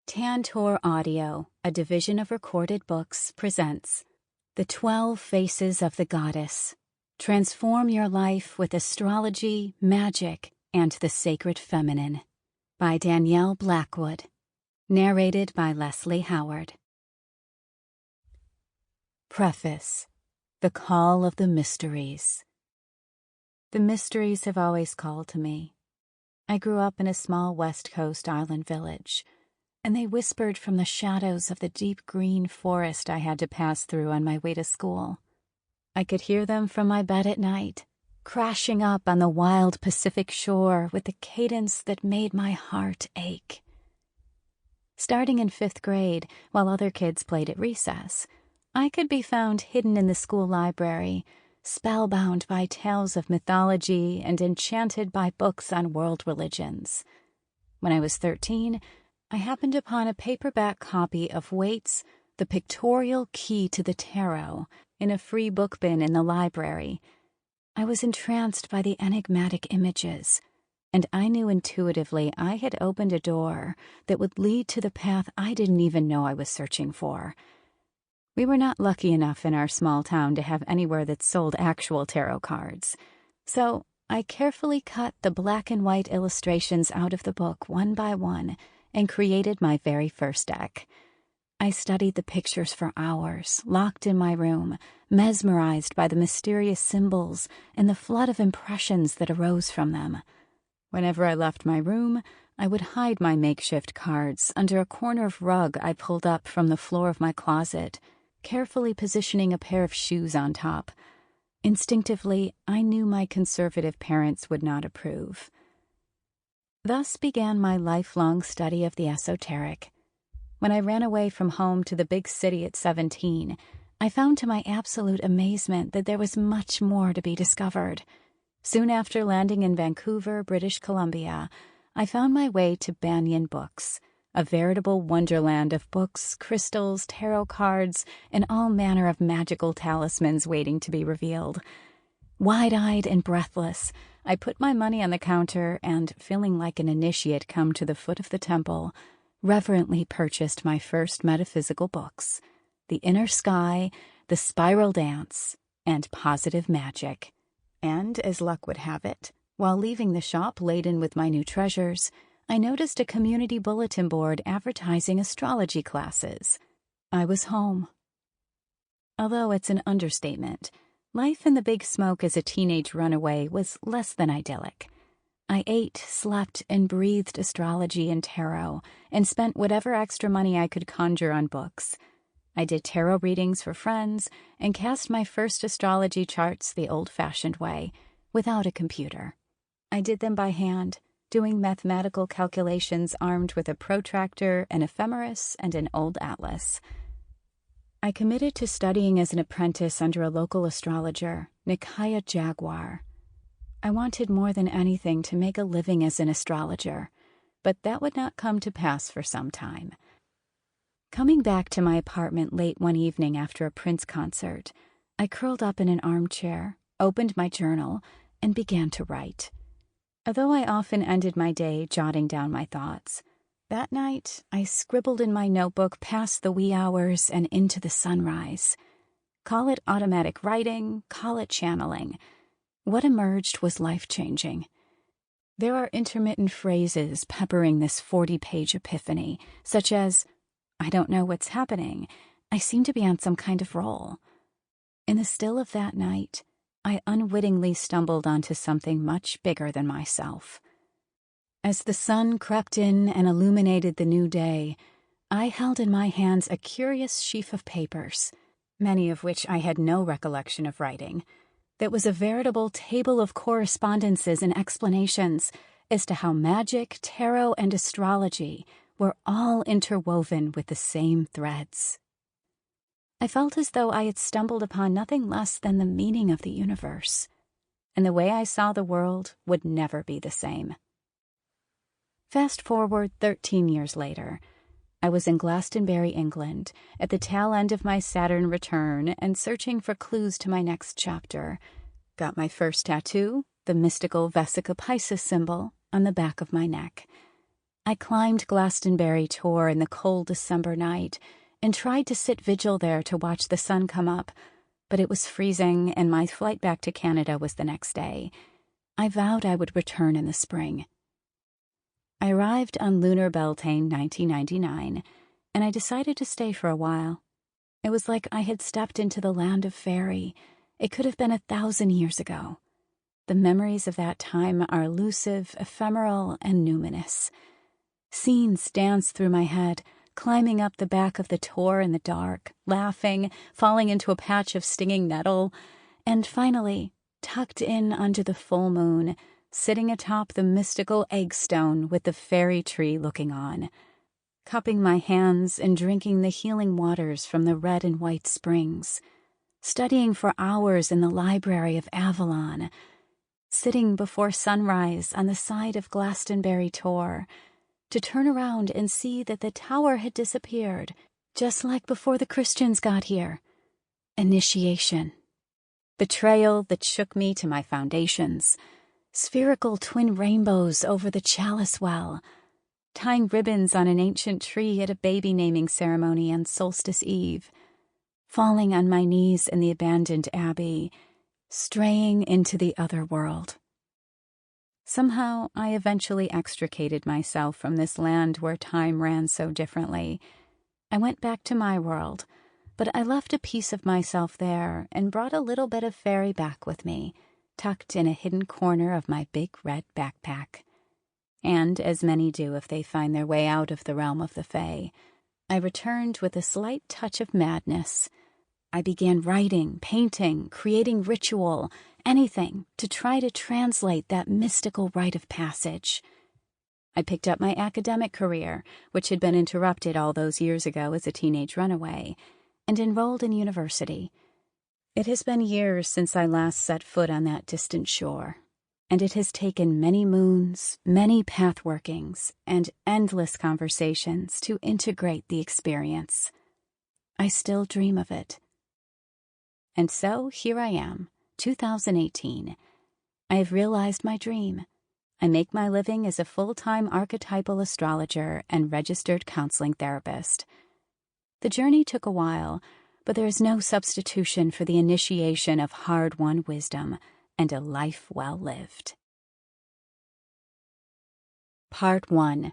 Tantor Audio, a division of Recorded Books, presents The 12 Faces of the Goddess. Transform your life with astrology, magic, and the sacred feminine. By Danielle Blackwood. Narrated by Leslie Howard. Preface. The Call of the Mysteries. The mysteries have always called to me. I grew up in a small West Coast island village, and they whispered from the shadows of the deep green forest I had to pass through on my way to school. I could hear them from my bed at night, crashing up on the wild Pacific shore with a cadence that made my heart ache. Starting in 5th grade, while other kids played at recess, I could be found hidden in the school library, spellbound by tales of mythology and enchanted by books on world religions. When I was 13, I happened upon a paperback copy of Waite's The Pictorial Key to the Tarot in a free book bin in the library. I was entranced by the enigmatic images, and I knew intuitively I had opened a door that would lead to the path I didn't even know I was searching for. We were not lucky enough in our small town to have anywhere that sold actual tarot cards, so I carefully cut the black and white illustrations out of the book one by one and created my very first deck. I studied the pictures for hours, locked in my room, mesmerized by the mysterious symbols and the flood of impressions that arose from them. Whenever I left my room, I would hide my makeshift cards under a corner of rug I pulled up from the floor of my closet, carefully positioning a pair of shoes on top. Instinctively, I knew my conservative parents would not approve. Thus began my lifelong study of the esoteric. When I ran away from home to the big city at 17, I found to my absolute amazement that there was much more to be discovered. Soon after landing in Vancouver, British Columbia, I found my way to Banyan Books, a veritable wonderland of books, crystals, tarot cards, and all manner of magical talismans waiting to be revealed. Wide-eyed and breathless, I put my money on the counter and, feeling like an initiate come to the foot of the temple, reverently purchased my first metaphysical books, The Inner Sky, The Spiral Dance, and Positive Magic. And, as luck would have it, while leaving the shop laden with my new treasures, I noticed a community bulletin board advertising astrology classes. I was home. Although it's an understatement, life in the Big Smoke as a teenage runaway was less than idyllic. I ate, slept, and breathed astrology and tarot, and spent whatever extra money I could conjure on books. I did tarot readings for friends, and cast my first astrology charts the old-fashioned way, without a computer. I did them by hand, doing mathematical calculations armed with a protractor, an ephemeris, and an old atlas. I committed to studying as an apprentice under a local astrologer, Nikaya Jaguar. I wanted more than anything to make a living as an astrologer, but that would not come to pass for some time. Coming back to my apartment late one evening after a Prince concert, I curled up in an armchair, opened my journal, and began to write. Although I often ended my day jotting down my thoughts, that night I scribbled in my notebook past the wee hours and into the sunrise. Call it automatic writing, call it channeling. What emerged was life-changing. There are intermittent phrases peppering this 40-page epiphany, such as, "I don't know what's happening. I seem to be on some kind of roll." In the still of that night, I unwittingly stumbled onto something much bigger than myself. As the sun crept in and illuminated the new day, I held in my hands a curious sheaf of papers, many of which I had no recollection of writing, that was a veritable table of correspondences and explanations as to how magic, tarot, and astrology were all interwoven with the same threads. I felt as though I had stumbled upon nothing less than the meaning of the universe, and the way I saw the world would never be the same. Fast forward 13 years later, I was in Glastonbury, England, at the tail end of my Saturn return and searching for clues to my next chapter. Got my first tattoo, the mystical Vesica Piscis symbol, on the back of my neck. I climbed Glastonbury Tor in the cold December night and tried to sit vigil there to watch the sun come up, but it was freezing and my flight back to Canada was the next day. I vowed I would return in the spring. I arrived on Lunar Beltane 1999, and I decided to stay for a while. It was like I had stepped into the land of fairy. It could have been 1,000 years ago. The memories of that time are elusive, ephemeral, and numinous. Scenes dance through my head, climbing up the back of the Tor in the dark, laughing, falling into a patch of stinging nettle, and finally, tucked in under the full moon, sitting atop the mystical eggstone with the fairy tree looking on, cupping my hands and drinking the healing waters from the red and white springs, studying for hours in the library of Avalon, sitting before sunrise on the side of Glastonbury Tor, to turn around and see that the tower had disappeared, just like before the Christians got here. Initiation. Betrayal that shook me to my foundations. Spherical twin rainbows over the chalice well. Tying ribbons on an ancient tree at a baby naming ceremony on Solstice Eve. Falling on my knees in the abandoned abbey. Straying into the other world. Somehow, I eventually extricated myself from this land where time ran so differently. I went back to my world, but I left a piece of myself there and brought a little bit of fairy back with me, tucked in a hidden corner of my big red backpack. And, as many do if they find their way out of the realm of the Fae, I returned with a slight touch of madness. I began writing, painting, creating ritual, anything to try to translate that mystical rite of passage. I picked up my academic career, which had been interrupted all those years ago as a teenage runaway, and enrolled in university. It has been years since I last set foot on that distant shore, and it has taken many moons, many pathworkings, and endless conversations to integrate the experience. I still dream of it. And so here I am, 2018. I have realized my dream. I make my living as a full-time archetypal astrologer and registered counseling therapist. The journey took a while, but there is no substitution for the initiation of hard-won wisdom and a life well lived. Part 1.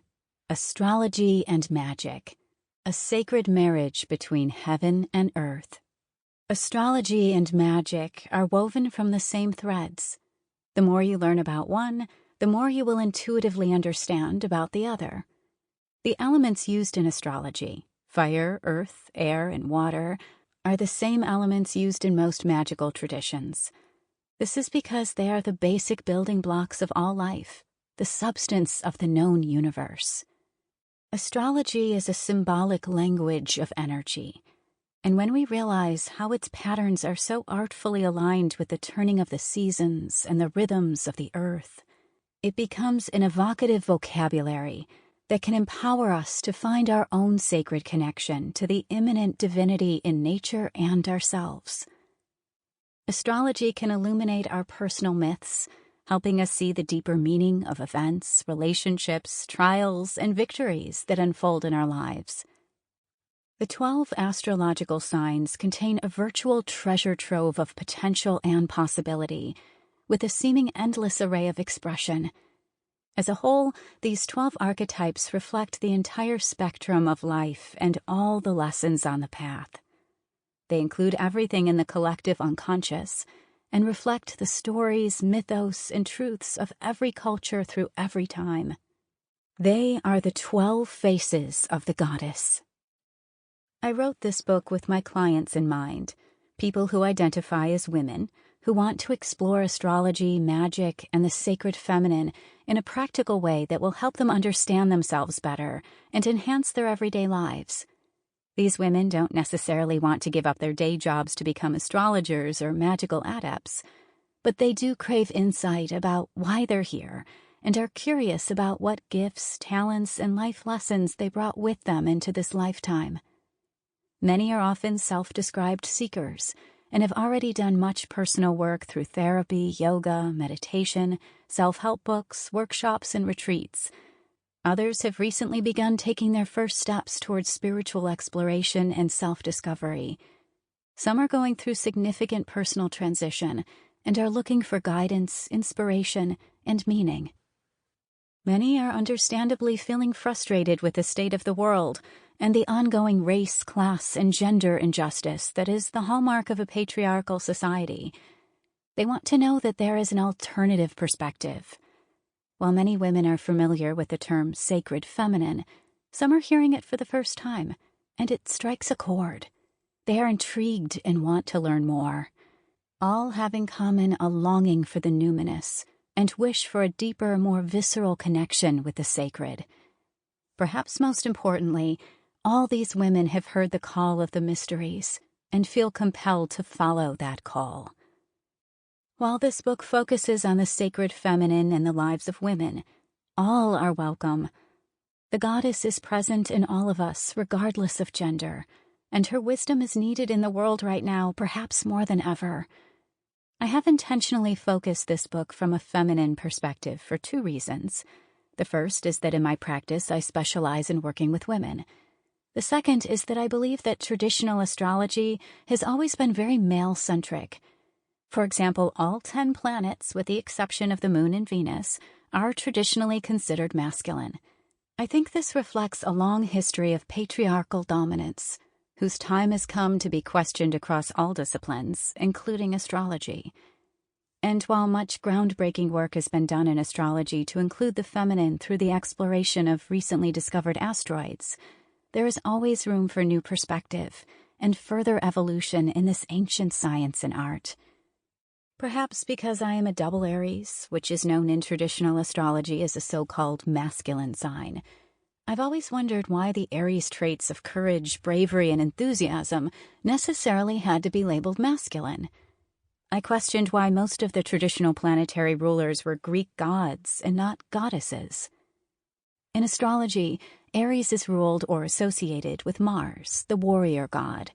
Astrology and Magic. A sacred marriage between heaven and earth. Astrology and magic are woven from the same threads. The more you learn about one, the more you will intuitively understand about the other. The elements used in astrology, fire, earth, air, and water, are the same elements used in most magical traditions. This is because they are the basic building blocks of all life, the substance of the known universe. Astrology is a symbolic language of energy. And when we realize how its patterns are so artfully aligned with the turning of the seasons and the rhythms of the earth, it becomes an evocative vocabulary that can empower us to find our own sacred connection to the immanent divinity in nature and ourselves. Astrology can illuminate our personal myths, helping us see the deeper meaning of events, relationships, trials, and victories that unfold in our lives. The 12 astrological signs contain a virtual treasure trove of potential and possibility, with a seeming endless array of expression. As a whole, these 12 archetypes reflect the entire spectrum of life and all the lessons on the path. They include everything in the collective unconscious and reflect the stories, mythos, and truths of every culture through every time. They are the 12 faces of the goddess. I wrote this book with my clients in mind, people who identify as women, who want to explore astrology, magic, and the sacred feminine in a practical way that will help them understand themselves better and enhance their everyday lives. These women don't necessarily want to give up their day jobs to become astrologers or magical adepts, but they do crave insight about why they're here and are curious about what gifts, talents, and life lessons they brought with them into this lifetime. Many are often self-described seekers and have already done much personal work through therapy, yoga, meditation, self-help books, workshops, and retreats. Others have recently begun taking their first steps towards spiritual exploration and self-discovery. Some are going through significant personal transition and are looking for guidance, inspiration, and meaning. Many are understandably feeling frustrated with the state of the world and the ongoing race, class, and gender injustice that is the hallmark of a patriarchal society. They want to know that there is an alternative perspective. While many women are familiar with the term sacred feminine, some are hearing it for the first time, and it strikes a chord. They are intrigued and want to learn more. All have in common a longing for the numinous and wish for a deeper, more visceral connection with the sacred. Perhaps most importantly, all these women have heard the call of the mysteries and feel compelled to follow that call. While this book focuses on the sacred feminine and the lives of women, all are welcome. The goddess is present in all of us, regardless of gender, and her wisdom is needed in the world right now, perhaps more than ever. I have intentionally focused this book from a feminine perspective for two reasons. The first is that in my practice I specialize in working with women. The second is that I believe that traditional astrology has always been very male-centric. For example, all 10 planets, with the exception of the Moon and Venus, are traditionally considered masculine. I think this reflects a long history of patriarchal dominance, whose time has come to be questioned across all disciplines, including astrology. And while much groundbreaking work has been done in astrology to include the feminine through the exploration of recently discovered asteroids, there is always room for new perspective and further evolution in this ancient science and art. Perhaps because I am a double Aries, which is known in traditional astrology as a so-called masculine sign, I've always wondered why the Aries traits of courage, bravery, and enthusiasm necessarily had to be labeled masculine. I questioned why most of the traditional planetary rulers were Greek gods and not goddesses. In astrology, Aries is ruled or associated with Mars, the warrior god.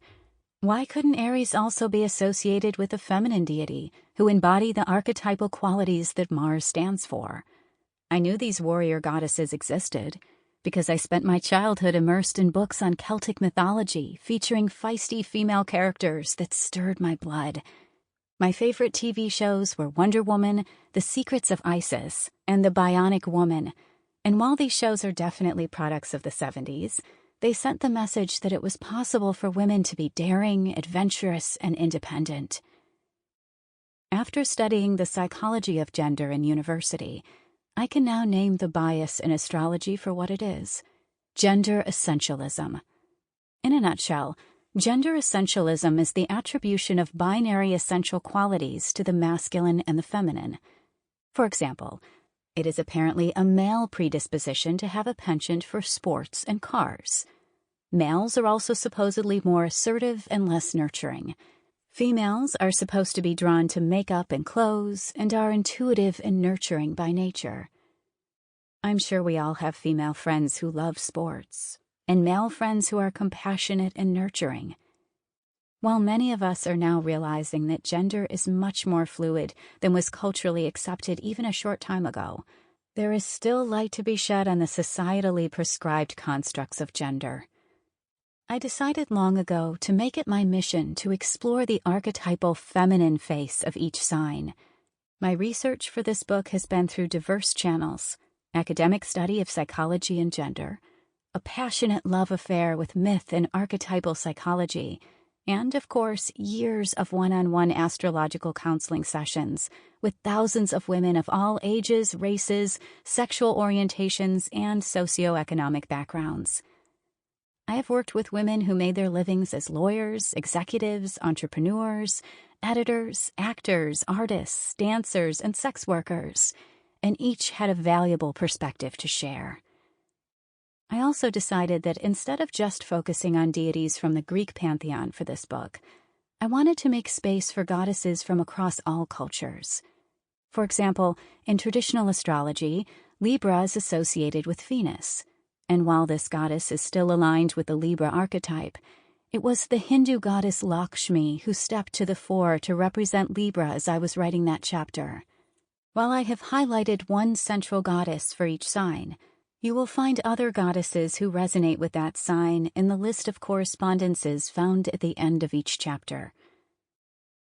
Why couldn't Aries also be associated with a feminine deity who embody the archetypal qualities that Mars stands for? I knew these warrior goddesses existed because I spent my childhood immersed in books on Celtic mythology featuring feisty female characters that stirred my blood. My favorite TV shows were Wonder Woman, The Secrets of Isis, and The Bionic Woman, and while these shows are definitely products of the 70s, they sent the message that it was possible for women to be daring, adventurous, and independent. After studying the psychology of gender in university, I can now name the bias in astrology for what it is: gender essentialism. In a nutshell, gender essentialism is the attribution of binary essential qualities to the masculine and the feminine. For example, it is apparently a male predisposition to have a penchant for sports and cars. Males are also supposedly more assertive and less nurturing. Females are supposed to be drawn to makeup and clothes and are intuitive and nurturing by nature. I'm sure we all have female friends who love sports, and male friends who are compassionate and nurturing. While many of us are now realizing that gender is much more fluid than was culturally accepted even a short time ago, there is still light to be shed on the societally prescribed constructs of gender. I decided long ago to make it my mission to explore the archetypal feminine face of each sign. My research for this book has been through diverse channels: academic study of psychology and gender, a passionate love affair with myth and archetypal psychology, and, of course, years of one-on-one astrological counseling sessions with thousands of women of all ages, races, sexual orientations, and socioeconomic backgrounds. I have worked with women who made their livings as lawyers, executives, entrepreneurs, editors, actors, artists, dancers, and sex workers, and each had a valuable perspective to share. I also decided that instead of just focusing on deities from the Greek pantheon for this book, I wanted to make space for goddesses from across all cultures. For example, in traditional astrology, Libra is associated with Venus, and while this goddess is still aligned with the Libra archetype, it was the Hindu goddess Lakshmi who stepped to the fore to represent Libra as I was writing that chapter. While I have highlighted one central goddess for each sign, You will find other goddesses who resonate with that sign in the list of correspondences found at the end of each chapter.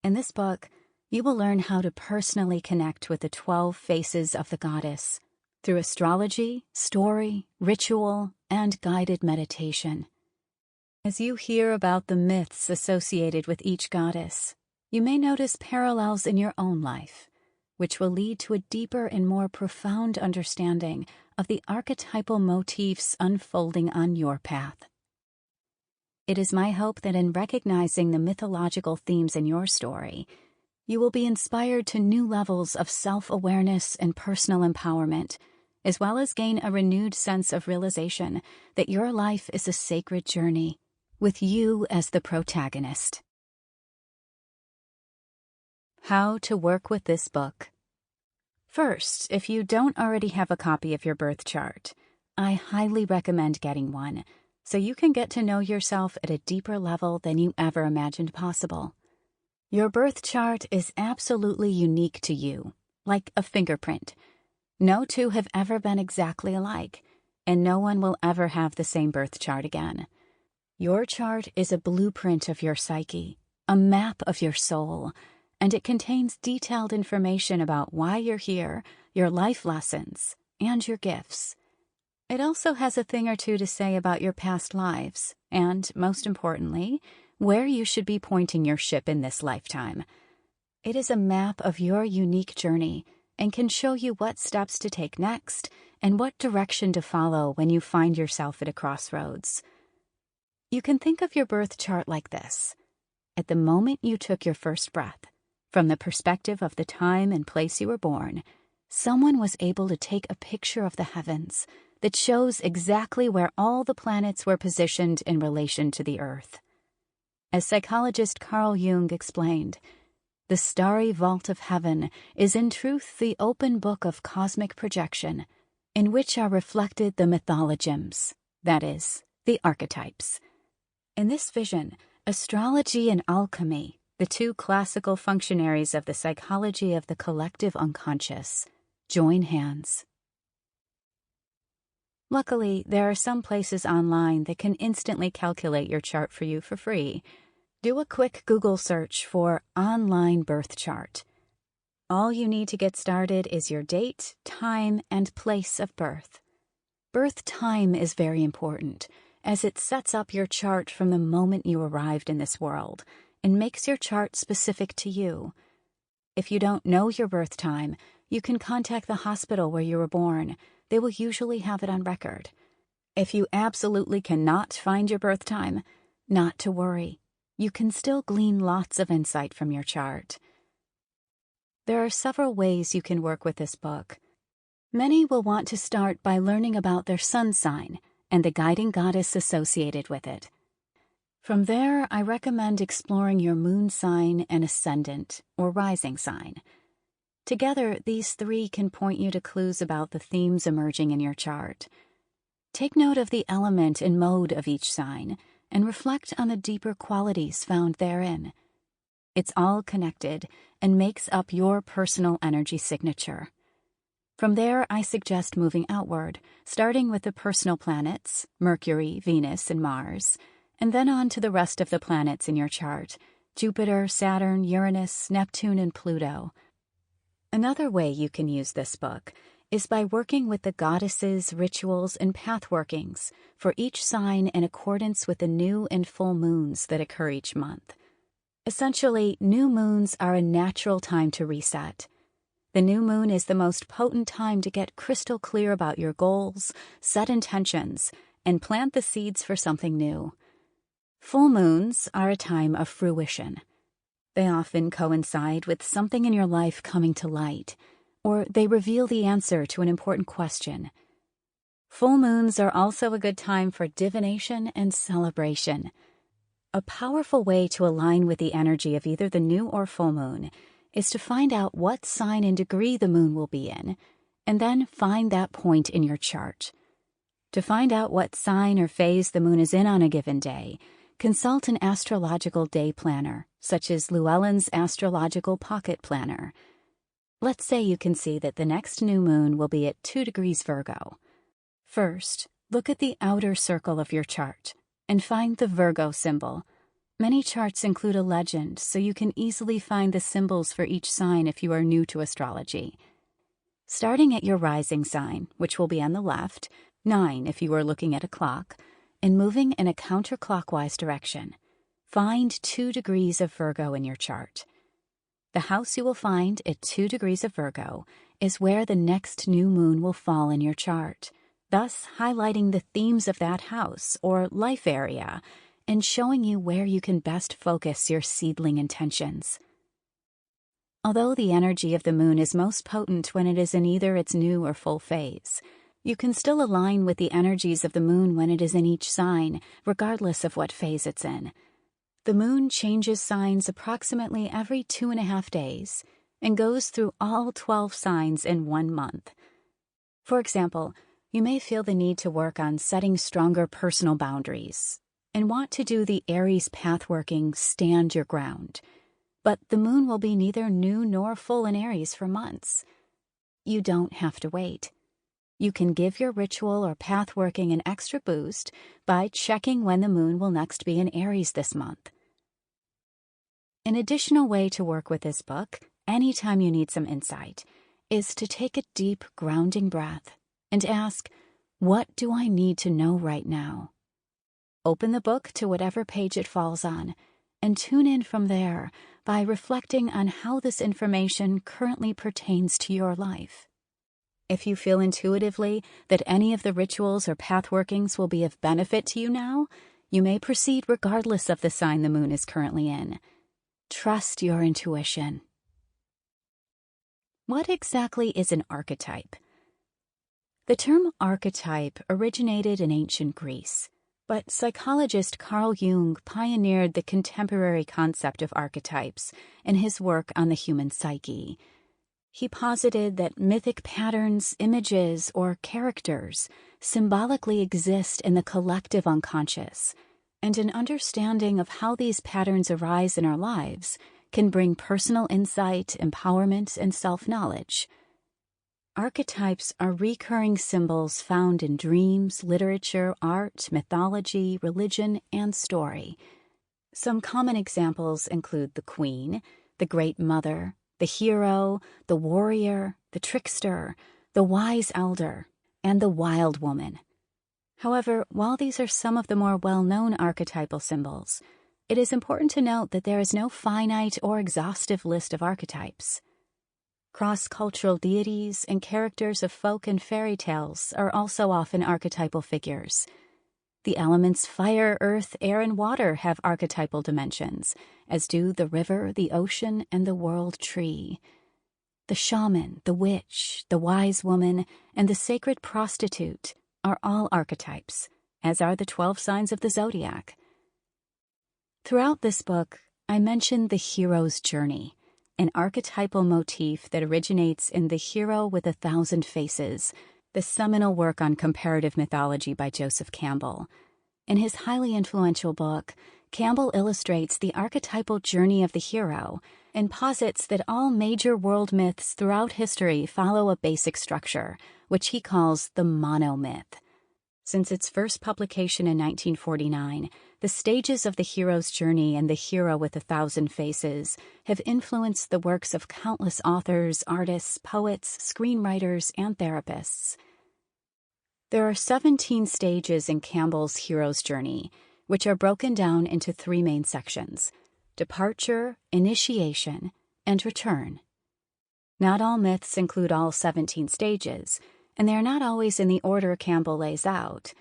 In this book, you will learn how to personally connect with the 12 faces of the goddess through astrology, story, ritual, and guided meditation. As you hear about the myths associated with each goddess, you may notice parallels in your own life, which will lead to a deeper and more profound understanding of the archetypal motifs unfolding on your path. It is my hope that in recognizing the mythological themes in your story, you will be inspired to new levels of self-awareness and personal empowerment, as well as gain a renewed sense of realization that your life is a sacred journey, with you as the protagonist. How to work with this book. First, if you don't already have a copy of your birth chart, I highly recommend getting one, so you can get to know yourself at a deeper level than you ever imagined possible. Your birth chart is absolutely unique to you, like a fingerprint. No two have ever been exactly alike, and no one will ever have the same birth chart again. Your chart is a blueprint of your psyche, a map of your soul, and it contains detailed information about why you're here, your life lessons, and your gifts. It also has a thing or two to say about your past lives, and, most importantly, where you should be pointing your ship in this lifetime. It is a map of your unique journey and can show you what steps to take next and what direction to follow when you find yourself at a crossroads. You can think of your birth chart like this. At the moment you took your first breath, from the perspective of the time and place you were born, someone was able to take a picture of the heavens that shows exactly where all the planets were positioned in relation to the Earth. As psychologist Carl Jung explained, the starry vault of heaven is in truth the open book of cosmic projection, in which are reflected the mythologems, that is, the archetypes. In this vision, astrology and alchemy, the two classical functionaries of the psychology of the collective unconscious, join hands. Luckily, there are some places online that can instantly calculate your chart for you for free. Do a quick Google search for online birth chart. All you need to get started is your date, time, and place of birth. Birth time is very important, as it sets up your chart from the moment you arrived in this world and makes your chart specific to you. If you don't know your birth time, you can contact the hospital where you were born. They will usually have it on record. If you absolutely cannot find your birth time, not to worry. You can still glean lots of insight from your chart. There are several ways you can work with this book. Many will want to start by learning about their sun sign and the guiding goddess associated with it. From there, I recommend exploring your moon sign and ascendant, or rising sign. Together, these three can point you to clues about the themes emerging in your chart. Take note of the element and mode of each sign, and reflect on the deeper qualities found therein. It's all connected and makes up your personal energy signature. From there, I suggest moving outward, starting with the personal planets, Mercury, Venus, and Mars, and then on to the rest of the planets in your chart, Jupiter, Saturn, Uranus, Neptune, and Pluto. Another way you can use this book is by working with the goddesses, rituals, and pathworkings for each sign in accordance with the new and full moons that occur each month. Essentially, new moons are a natural time to reset. The new moon is the most potent time to get crystal clear about your goals, set intentions, and plant the seeds for something new. Full moons are a time of fruition. They often coincide with something in your life coming to light, or they reveal the answer to an important question. Full moons are also a good time for divination and celebration. A powerful way to align with the energy of either the new or full moon is to find out what sign and degree the moon will be in, and then find that point in your chart. To find out what sign or phase the moon is in on a given day, consult an astrological day planner, such as Llewellyn's Astrological Pocket Planner. Let's say you can see that the next new moon will be at 2 degrees Virgo. First, look at the outer circle of your chart and find the Virgo symbol. Many charts include a legend, so you can easily find the symbols for each sign if you are new to astrology. Starting at your rising sign, which will be on the left, 9 if you are looking at a clock, and moving in a counterclockwise direction, find 2 degrees of Virgo in your chart. The house you will find at 2 degrees of Virgo is where the next new moon will fall in your chart, thus highlighting the themes of that house or life area and showing you where you can best focus your seedling intentions. Although the energy of the moon is most potent when it is in either its new or full phase, you can still align with the energies of the moon when it is in each sign, regardless of what phase it's in. The moon changes signs approximately every 2.5 days and goes through all 12 signs in 1 month. For example, you may feel the need to work on setting stronger personal boundaries and want to do the Aries pathworking stand your ground. But the moon will be neither new nor full in Aries for months. You don't have to wait. You can give your ritual or pathworking an extra boost by checking when the moon will next be in Aries this month. An additional way to work with this book, anytime you need some insight, is to take a deep, grounding breath and ask, what do I need to know right now? Open the book to whatever page it falls on, and tune in from there by reflecting on how this information currently pertains to your life. If you feel intuitively that any of the rituals or pathworkings will be of benefit to you now, you may proceed regardless of the sign the moon is currently in. Trust your intuition. What exactly is an archetype? The term archetype originated in ancient Greece, but psychologist Carl Jung pioneered the contemporary concept of archetypes in his work on the human psyche. He posited that mythic patterns, images, or characters symbolically exist in the collective unconscious, and an understanding of how these patterns arise in our lives can bring personal insight, empowerment, and self-knowledge. Archetypes are recurring symbols found in dreams, literature, art, mythology, religion, and story. Some common examples include the queen, the great mother, the hero, the warrior, the trickster, the wise elder, and the wild woman. However, while these are some of the more well-known archetypal symbols, it is important to note that there is no finite or exhaustive list of archetypes. Cross-cultural deities and characters of folk and fairy tales are also often archetypal figures. The elements fire, earth, air, and water have archetypal dimensions, as do the river, the ocean, and the world tree. The shaman, the witch, the wise woman, and the sacred prostitute are all archetypes, as are the 12 signs of the zodiac. Throughout this book, I mentioned the hero's journey, an archetypal motif that originates in The Hero with 1,000 Faces, the seminal work on comparative mythology by Joseph Campbell. In his highly influential book, Campbell illustrates the archetypal journey of the hero and posits that all major world myths throughout history follow a basic structure, which he calls the monomyth. Since its first publication in 1949, the stages of the hero's journey and The Hero with 1,000 Faces have influenced the works of countless authors, artists, poets, screenwriters, and therapists. There are 17 stages in Campbell's hero's journey, which are broken down into 3 main sections: departure, initiation, and return. Not all myths include all 17 stages, and they are not always in the order Campbell lays out.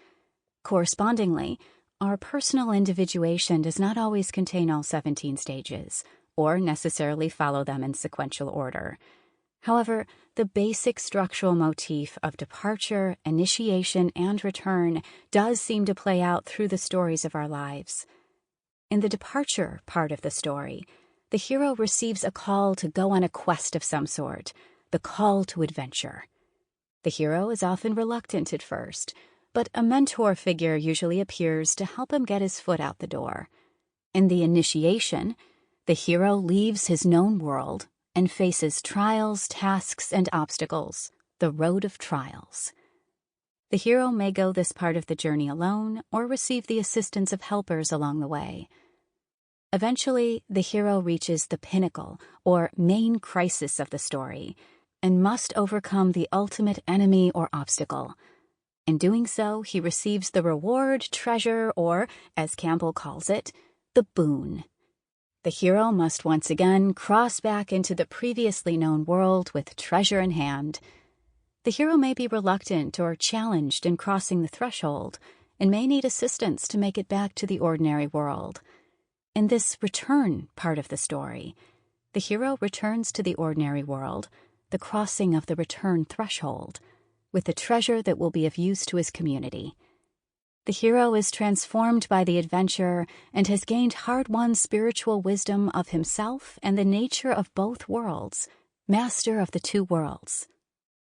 Correspondingly, our personal individuation does not always contain all 17 stages, or necessarily follow them in sequential order. However, the basic structural motif of departure, initiation, and return does seem to play out through the stories of our lives. In the departure part of the story, the hero receives a call to go on a quest of some sort, the call to adventure. The hero is often reluctant at first, but a mentor figure usually appears to help him get his foot out the door. In the initiation, the hero leaves his known world and faces trials, tasks, and obstacles, the road of trials. The hero may go this part of the journey alone or receive the assistance of helpers along the way. Eventually, the hero reaches the pinnacle or main crisis of the story and must overcome the ultimate enemy or obstacle. In doing so, he receives the reward, treasure, or, as Campbell calls it, the boon. The hero must once again cross back into the previously known world with treasure in hand. The hero may be reluctant or challenged in crossing the threshold and may need assistance to make it back to the ordinary world. In this return part of the story, the hero returns to the ordinary world, the crossing of the return threshold, with the treasure that will be of use to his community. The hero is transformed by the adventure and has gained hard-won spiritual wisdom of himself and the nature of both worlds, master of the two worlds.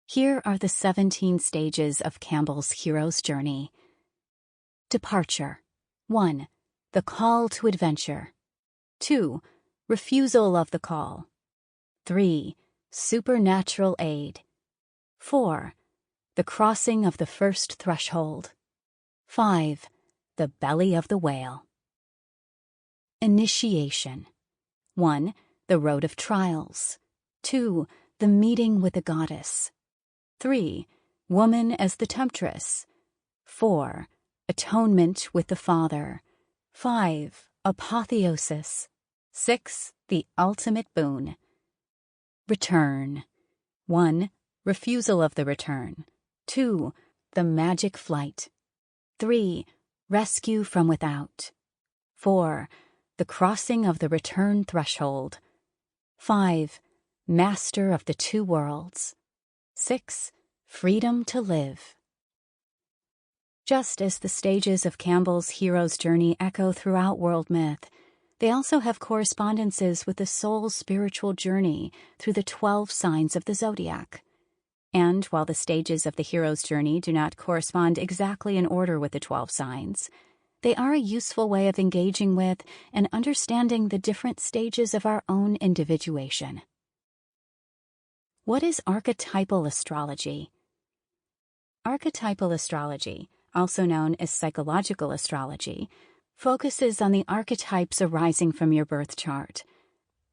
Here are the 17 stages of Campbell's hero's journey. Departure. 1. The call to adventure. 2. Refusal of the call. 3. Supernatural aid. 4. The crossing of the first threshold. 5. The belly of the whale. Initiation. 1. The road of trials. 2. The meeting with the goddess. 3. Woman as the temptress. 4. Atonement with the father. 5. Apotheosis. 6. The ultimate boon. Return. 1. Refusal of the return. 2. The magic flight. 3. Rescue from without. 4. The crossing of the return threshold. 5. Master of the two worlds. 6. Freedom to live. Just as the stages of Campbell's hero's journey echo throughout world myth, they also have correspondences with the soul's spiritual journey through the 12 signs of the zodiac. And while the stages of the hero's journey do not correspond exactly in order with the 12 signs, they are a useful way of engaging with and understanding the different stages of our own individuation. What is archetypal astrology? Archetypal astrology, also known as psychological astrology, focuses on the archetypes arising from your birth chart.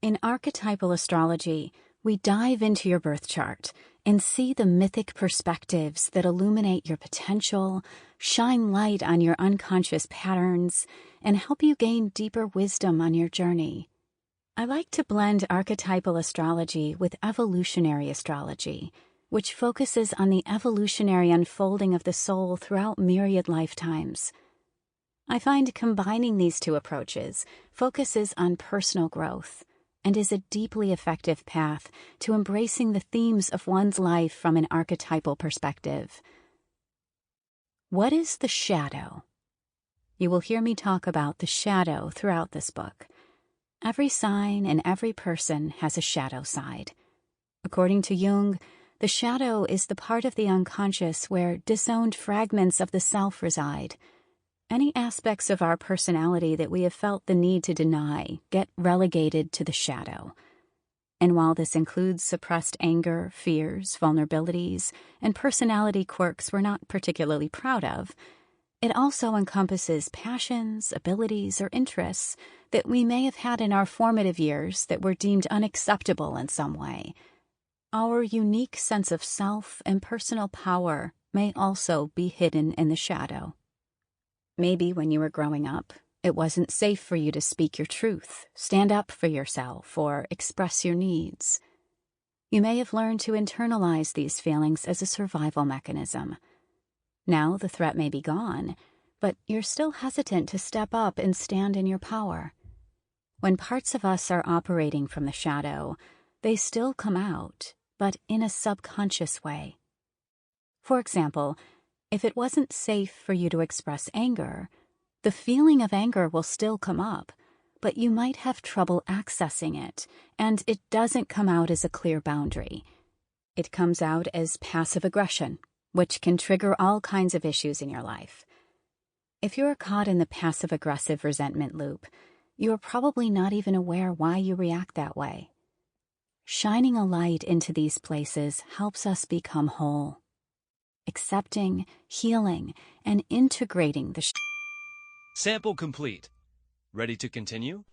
In archetypal astrology, we dive into your birth chart and see the mythic perspectives that illuminate your potential, shine light on your unconscious patterns, and help you gain deeper wisdom on your journey. I like to blend archetypal astrology with evolutionary astrology, which focuses on the evolutionary unfolding of the soul throughout myriad lifetimes. I find combining these two approaches focuses on personal growth and is a deeply effective path to embracing the themes of one's life from an archetypal perspective. What is the shadow? You will hear me talk about the shadow throughout this book. Every sign and every person has a shadow side. According to Jung, the shadow is the part of the unconscious where disowned fragments of the self reside. Any aspects of our personality that we have felt the need to deny get relegated to the shadow. And while this includes suppressed anger, fears, vulnerabilities, and personality quirks we're not particularly proud of, it also encompasses passions, abilities, or interests that we may have had in our formative years that were deemed unacceptable in some way. Our unique sense of self and personal power may also be hidden in the shadow. Maybe when you were growing up, it wasn't safe for you to speak your truth, stand up for yourself, or express your needs. You may have learned to internalize these feelings as a survival mechanism. Now the threat may be gone, but you're still hesitant to step up and stand in your power. When parts of us are operating from the shadow, they still come out, but in a subconscious way. For example, if it wasn't safe for you to express anger, the feeling of anger will still come up, but you might have trouble accessing it, and it doesn't come out as a clear boundary. It comes out as passive aggression, which can trigger all kinds of issues in your life. If you're caught in the passive-aggressive resentment loop, you're probably not even aware why you react that way. Shining a light into these places helps us become whole. accepting, healing, and integrating the Sample complete. Ready to continue?